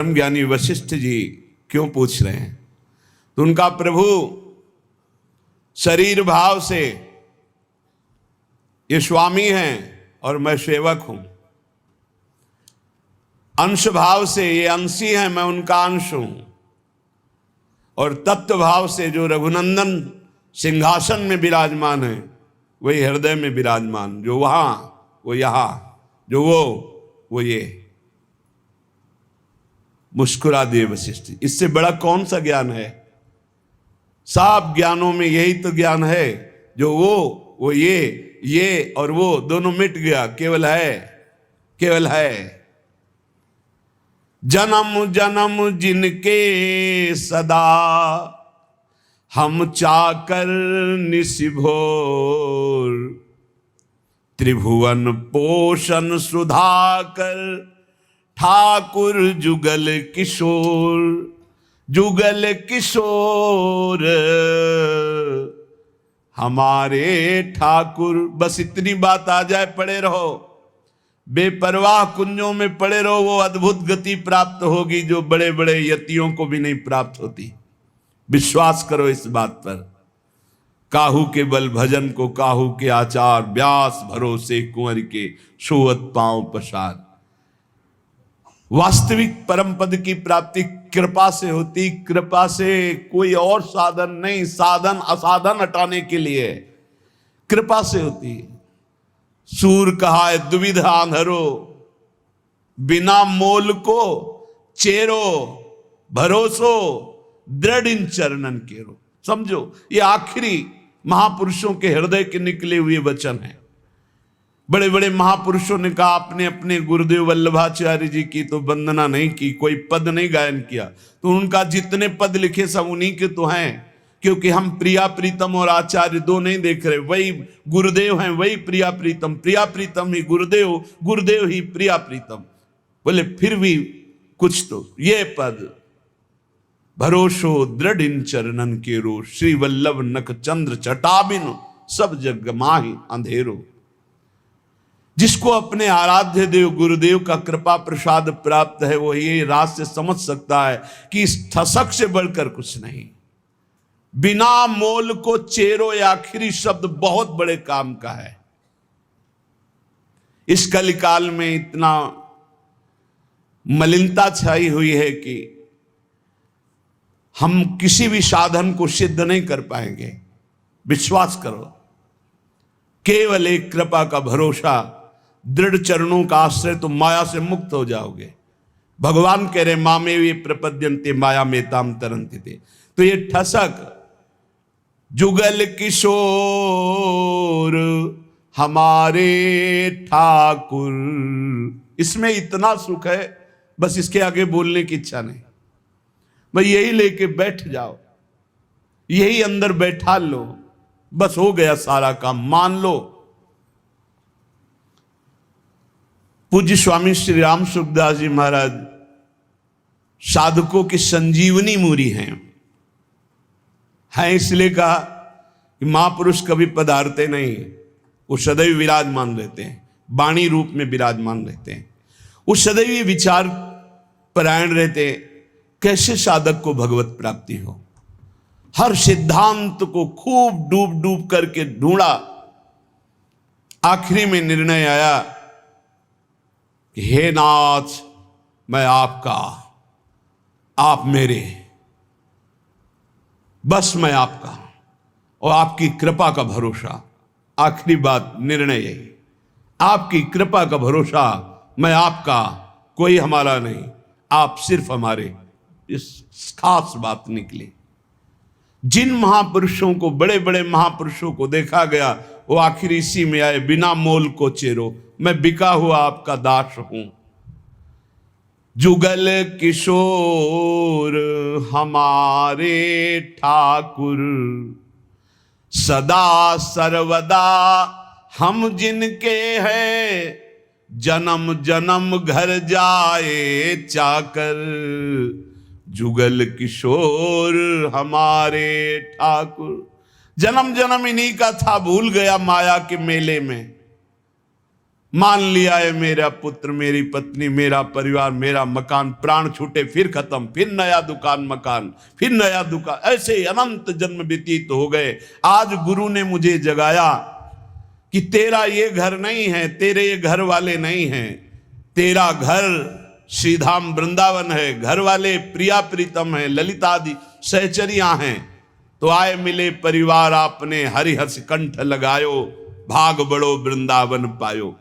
ज्ञानी वशिष्ठ जी क्यों पूछ रहे हैं? तो उनका प्रभु शरीर भाव से ये स्वामी हैं और मैं सेवक हूं, अंश भाव से ये अंशी हैं, मैं उनका अंश हूं, और तत्व भाव से जो रघुनंदन सिंहासन में विराजमान है वही हृदय में विराजमान, जो वहां वो यहां, जो वो ये। मुस्कुरा दिए वशिष्ठ। इससे बड़ा कौन सा ज्ञान है? सब ज्ञानों में यही तो ज्ञान है, जो वो ये और वो दोनों मिट गया, केवल है। जन्म जन्म जिनके सदा हम चाकर निशिभोर, त्रिभुवन पोषण सुधाकर ठाकुर जुगल किशोर। जुगल किशोर हमारे ठाकुर। बस इतनी बात आ जाए, पड़े रहो, बेपरवाह कुंजों में पड़े रहो, वो अद्भुत गति प्राप्त होगी जो बड़े बड़े यतियों को भी नहीं प्राप्त होती। विश्वास करो इस बात पर। काहू के बल भजन को काहू के आचार, व्यास भरोसे कुंवर के सोवत पांव पसार। वास्तविक परम पद की प्राप्ति कृपा से होती, कृपा से, कोई और साधन नहीं। साधन असाधन हटाने के लिए कृपा से होती है। सूर कहा है दुविधा अंधरो, बिना मोल को चेरो, भरोसो दृढ़ इन चरणन केरो। समझो, ये आखिरी महापुरुषों के हृदय के निकले हुए वचन हैं। बड़े बड़े महापुरुषों ने कहा, अपने अपने गुरुदेव वल्लभाचार्य जी की तो वंदना नहीं की, कोई पद नहीं गायन किया, तो उनका जितने पद लिखे सब उन्हीं के तो हैं, क्योंकि हम प्रिया प्रीतम और आचार्य दो नहीं देख रहे। वही गुरुदेव हैं, वही प्रिया प्रीतम, प्रिया प्रीतम ही गुरुदेव, गुरुदेव ही प्रिया प्रीतम। बोले फिर भी कुछ तो ये पद, भरोसो दृढ़ इन चरणन केरो, श्री वल्लभ नख चंद्र चटाबिन सब जग माहि अंधेरो। जिसको अपने आराध्य देव गुरुदेव का कृपा प्रसाद प्राप्त है, वो ये राज से समझ सकता है कि इस ठसक से बढ़कर कुछ नहीं। बिना मोल को चेरो, ये आखिरी शब्द बहुत बड़े काम का है। इस कलिकाल में इतना मलिनता छाई हुई है कि हम किसी भी साधन को सिद्ध नहीं कर पाएंगे। विश्वास करो, केवल एक कृपा का भरोसा, दृढ़ चरणों का आश्रय, तो माया से मुक्त हो जाओगे। भगवान कह रहे मामे वे प्रपद्यन्ते माया में ताम तरन्ति थे। तो ये ठसक, जुगल किशोर हमारे ठाकुर, इसमें इतना सुख है, बस इसके आगे बोलने की इच्छा नहीं। भाई यही लेके बैठ जाओ, यही अंदर बैठा लो, बस हो गया सारा काम, मान लो। पूज्य स्वामी श्री राम सुखदास जी महाराज साधकों की संजीवनी मूरी हैं। इसलिए कहा कि महापुरुष कभी पधारते नहीं, वो सदैव विराजमान रहते हैं, वाणी रूप में विराजमान रहते हैं। वो सदैव विचार परायण रहते हैं, कैसे साधक को भगवत प्राप्ति हो। हर सिद्धांत को खूब डूब डूब करके ढूंढा, आखिरी में निर्णय आया कि हे नाथ, मैं आपका, आप मेरे, बस मैं आपका और आपकी कृपा का भरोसा। आखिरी बात, निर्णय यही, आपकी कृपा का भरोसा, मैं आपका, कोई हमारा नहीं, आप सिर्फ हमारे। इस खास बात निकली। जिन महापुरुषों को, बड़े बड़े महापुरुषों को देखा गया, वो आखिर इसी में आए, बिना मोल को चेरो, मैं बिका हुआ आपका दास हूं। जुगल किशोर हमारे ठाकुर, सदा सर्वदा हम जिनके हैं, जन्म जन्म घर जाए चाकर। जुगल किशोर हमारे ठाकुर। जन्म जन्म इन्हीं का था, भूल गया माया के मेले में। मान लिया है मेरा पुत्र, मेरी पत्नी, मेरा परिवार, मेरा मकान, प्राण छूटे फिर खत्म, फिर नया दुकान मकान, फिर नया दुकान, ऐसे अनंत जन्म व्यतीत हो गए। आज गुरु ने मुझे जगाया कि तेरा ये घर नहीं है, तेरे ये घर वाले नहीं हैं, तेरा घर श्रीधाम वृंदावन है, घर वाले प्रिया प्रीतम है, ललिता आदि सहचरियां हैं। तो आए मिले परिवार आपने, हरिहर्ष कंठ लगायो, भाग बड़ो वृंदावन पायो।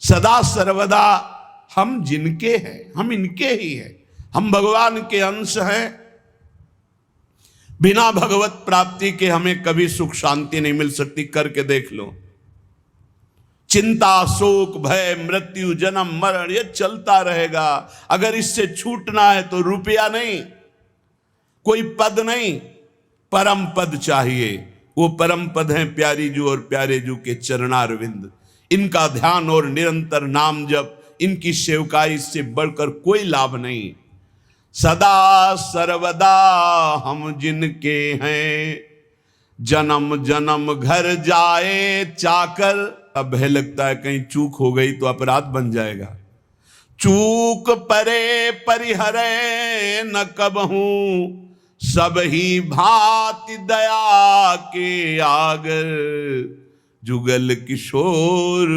सदा सर्वदा हम जिनके हैं, हम इनके ही हैं, हम भगवान के अंश हैं। बिना भगवत प्राप्ति के हमें कभी सुख शांति नहीं मिल सकती। करके देख लो, चिंता शोक भय मृत्यु जन्म मरण ये चलता रहेगा। अगर इससे छूटना है तो रुपया नहीं, कोई पद नहीं, परम पद चाहिए। वो परम पद हैं प्यारी जू और प्यारे जू के चरणारविंद। इनका ध्यान और निरंतर नाम जप, इनकी सेवकाई से बढ़कर कोई लाभ नहीं। सदा सर्वदा हम जिनके हैं, जन्म जन्म घर जाए चाकर। अब भय लगता है कहीं चूक हो गई तो अपराध बन जाएगा। चूक परे परिहरे न कबहूं, सब ही भांति दया के आगर। जुगल किशोर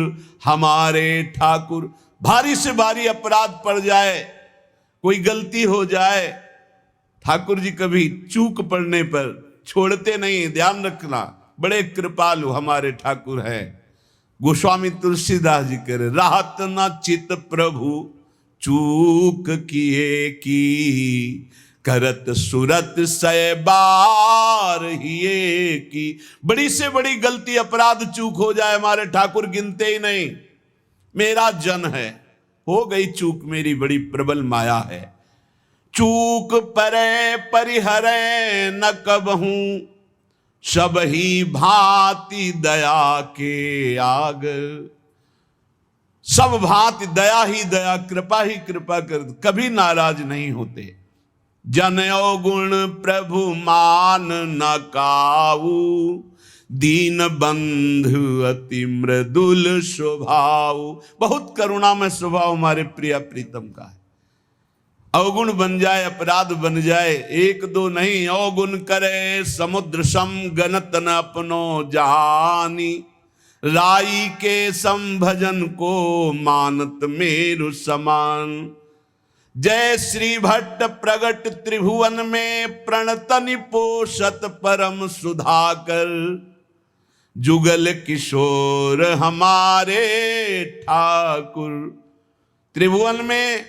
हमारे ठाकुर। भारी से भारी अपराध पड़ जाए, कोई गलती हो जाए, ठाकुर जी कभी चूक पड़ने पर छोड़ते नहीं। ध्यान रखना, बड़े कृपालु हमारे ठाकुर हैं। गोस्वामी तुलसीदास जी कह रहे, राहत न चित प्रभु चूक किए की, करत सुरत सै बार हिये की। बड़ी से बड़ी गलती अपराध चूक हो जाए, हमारे ठाकुर गिनते ही नहीं। मेरा जन है, हो गई चूक, मेरी बड़ी प्रबल माया है। चूक परे परिहरे न कबहूं, सब ही भांति दया के आगर। सब भांति दया ही दया, कृपा ही कृपा कर, कभी नाराज नहीं होते। जनयो गुण प्रभु मान न काऊ, दीन बंधु अति मृदुल स्वभाव। बहुत करुणा में स्वभाव हमारे प्रिया प्रीतम का है। अवगुण बन जाए, अपराध बन जाए, एक दो नहीं, अवगुण करे समुद्र सम, गनत न अपनो जहानी। राई के संभजन को मानत मेरु समान। जय श्री भट्ट प्रगट त्रिभुवन में, प्रणतनि पोषत परम सुधाकर। जुगल किशोर हमारे ठाकुर। त्रिभुवन में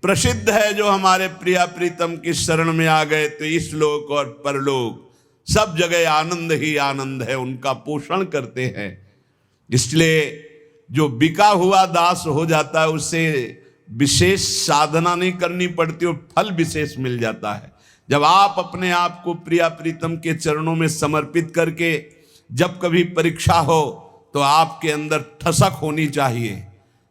प्रसिद्ध है जो हमारे प्रिया प्रीतम की शरण में आ गए, तो इस लोक और परलोक सब जगह आनंद ही आनंद है, उनका पोषण करते हैं। इसलिए जो बिका हुआ दास हो जाता है, उससे विशेष साधना नहीं करनी पड़ती और फल विशेष मिल जाता है। जब आप अपने आप को प्रिया प्रीतम के चरणों में समर्पित करके, जब कभी परीक्षा हो तो आपके अंदर ठसक होनी चाहिए।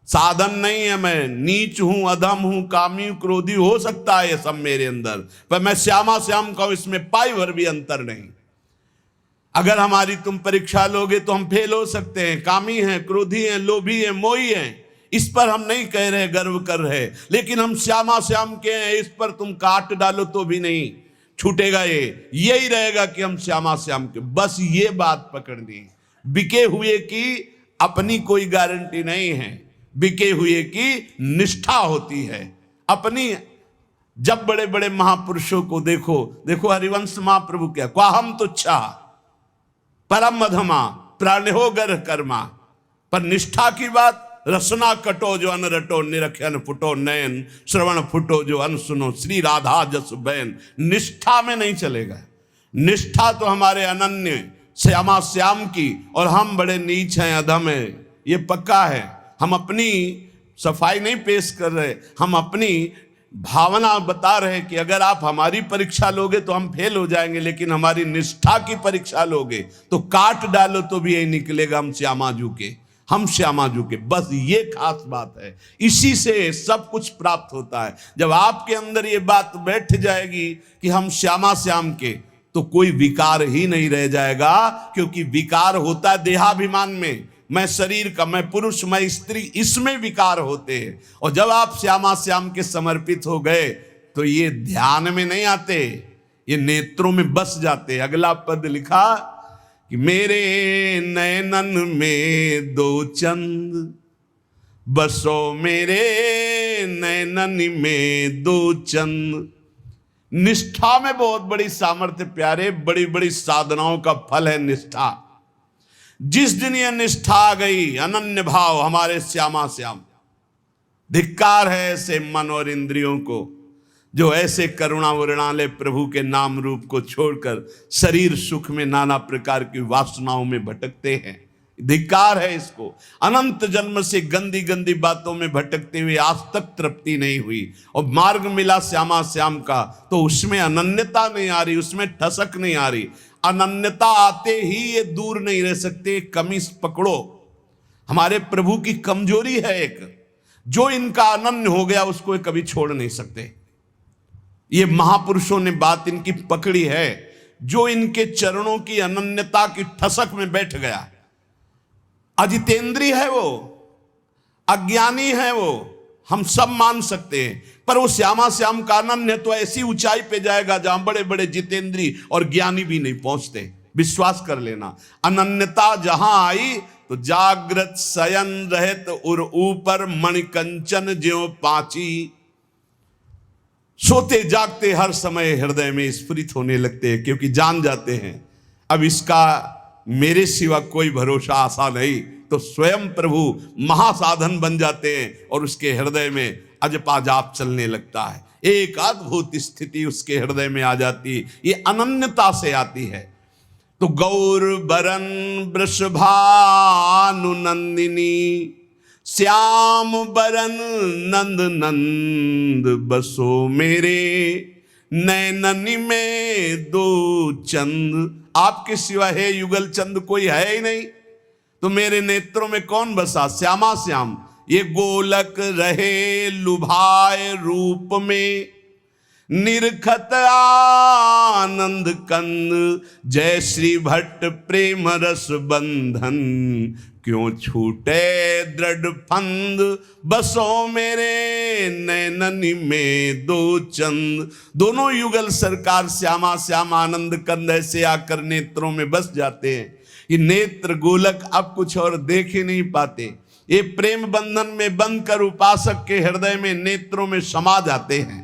साधन नहीं है, मैं नीच हूं, अधम हूं, कामी क्रोधी हो सकता है ये सब मेरे अंदर, पर मैं श्यामा श्याम का हूं, इसमें पाई भर भी अंतर नहीं। अगर हमारी तुम परीक्षा लोगे तो हम फेल हो सकते हैं। कामी हैं, क्रोधी हैं, लोभी हैं, मोही हैं, इस पर हम नहीं कह रहे, गर्व कर रहे, लेकिन हम श्यामा श्याम के हैं, इस पर तुम काट डालो तो भी नहीं छूटेगा। यही रहेगा कि हम श्यामा श्याम के। बस ये बात पकड़नी, बिके हुए की अपनी कोई गारंटी नहीं है, बिके हुए की निष्ठा होती है अपनी। जब बड़े बड़े महापुरुषों को देखो, देखो हरिवंश महाप्रभु क्या, क्वाहम तुच्छा परम मधमा प्राणो गर कर्मा। पर निष्ठा की बात, रसना कटो जो अन रटो, निरखन फुटो नयन, श्रवण फुटो जो अन सुनो, श्री राधा जस बैन। निष्ठा में नहीं चलेगा। निष्ठा तो हमारे अनन्य श्यामा श्याम की, और हम बड़े नीच हैं, अधम हैं, ये पक्का है। हम अपनी सफाई नहीं पेश कर रहे, हम अपनी भावना बता रहे कि अगर आप हमारी परीक्षा लोगे तो हम फेल हो जाएंगे, लेकिन हमारी निष्ठा की परीक्षा लोगे तो काट डालो तो भी यही निकलेगा, हम श्यामाजू के, हम श्यामाजू के। बस ये खास बात है, इसी से सब कुछ प्राप्त होता है। जब आपके अंदर ये बात बैठ जाएगी कि हम श्यामा श्याम के, तो कोई विकार ही नहीं रह जाएगा, क्योंकि विकार होता है देहाभिमान में, मैं शरीर का, मैं पुरुष, मैं स्त्री, इसमें विकार होते हैं। और जब आप श्यामा श्याम के समर्पित हो गए तो ये ध्यान में नहीं आते, ये नेत्रों में बस जाते। अगला पद लिखा कि मेरे नयनन में दो चंद बसो, मेरे नयनन में दो चंद। निष्ठा में बहुत बड़ी सामर्थ्य प्यारे, बड़ी बड़ी साधनाओं का फल है निष्ठा। जिस दिन यह निष्ठा आ गई, अनन्य भाव हमारे श्यामा श्याम, धिक्कार है ऐसे मन और इंद्रियों को जो ऐसे करुणा वरुणालय प्रभु के नाम रूप को छोड़कर शरीर सुख में नाना प्रकार की वासनाओं में भटकते हैं। धिक्कार है इसको। अनंत जन्म से गंदी गंदी बातों में भटकते हुए आज तक तृप्ति नहीं हुई, और मार्ग मिला श्यामा श्याम का तो उसमें अनन्यता नहीं आ रही, उसमें ठसक नहीं आ रही। अनन्यता आते ही ये दूर नहीं रह सकते। कमी पकड़ो, हमारे प्रभु की कमजोरी है एक, जो इनका अनन्य हो गया उसको कभी छोड़ नहीं सकते। ये महापुरुषों ने बात इनकी पकड़ी है, जो इनके चरणों की अनन्यता की ठसक में बैठ गया। अजितेंद्री है वो, अज्ञानी है वो, हम सब मान सकते हैं, पर वो श्यामा श्याम का अनन्य तो ऐसी ऊंचाई पे जाएगा जहां बड़े बड़े जितेंद्री और ज्ञानी भी नहीं पहुंचते। विश्वास कर लेना, अनन्यता जहां आई तो जागृत शयन रहत उर ऊपर मणिकंचन ज्यों पाची। सोते जागते हर समय हृदय में स्फुरित होने लगते हैं, क्योंकि जान जाते हैं अब इसका मेरे सिवा कोई भरोसा आशा नहीं। तो स्वयं प्रभु महासाधन बन जाते हैं और उसके हृदय में अजपा जाप चलने लगता है। एक अद्भुत स्थिति उसके हृदय में आ जाती है, ये अनन्यता से आती है। तो गौर बरन वृषभानु नंदिनी, श्याम बरन नंद नंद बसो, मेरे नैननी में दो चंद। आपके सिवा है युगल चंद कोई है ही नहीं, तो मेरे नेत्रों में कौन बसा? श्यामा श्याम। ये गोलक रहे लुभाए रूप में, निरखत आनंद कंद, जय श्री भट्ट प्रेम रस बंधन, क्यों छूटे दृढ़ फंद, बसो मेरे नैननी में दो चंद। दोनों युगल सरकार श्यामा श्याम आनंद कंद ऐसे आकर नेत्रों में बस जाते हैं। ये नेत्र गोलक अब कुछ और देख ही नहीं पाते, ये प्रेम बंधन में बंद कर उपासक के हृदय में नेत्रों में समा जाते हैं।